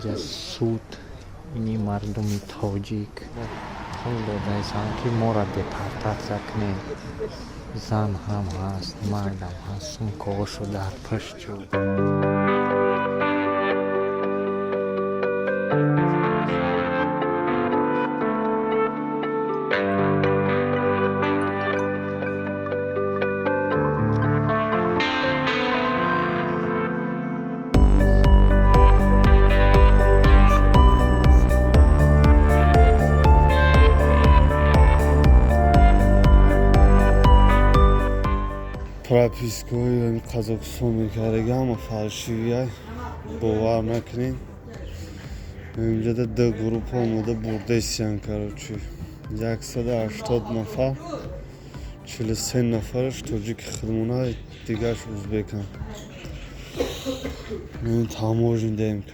اینجا سود اینی مردمی تاجیک پول دادایستان که ما را دپارتاسیا کنه زن هم هست مرد هم هست سمکاشو در پشت شد Пропиской Казахстан میکردگی اما فرشیه باور نکنین اینجا ده گروپ آمده برده اسیان کرده 180 نفر 43 نفرش توجیک خدمونه دیگرش ازبکن این تاموژین دیم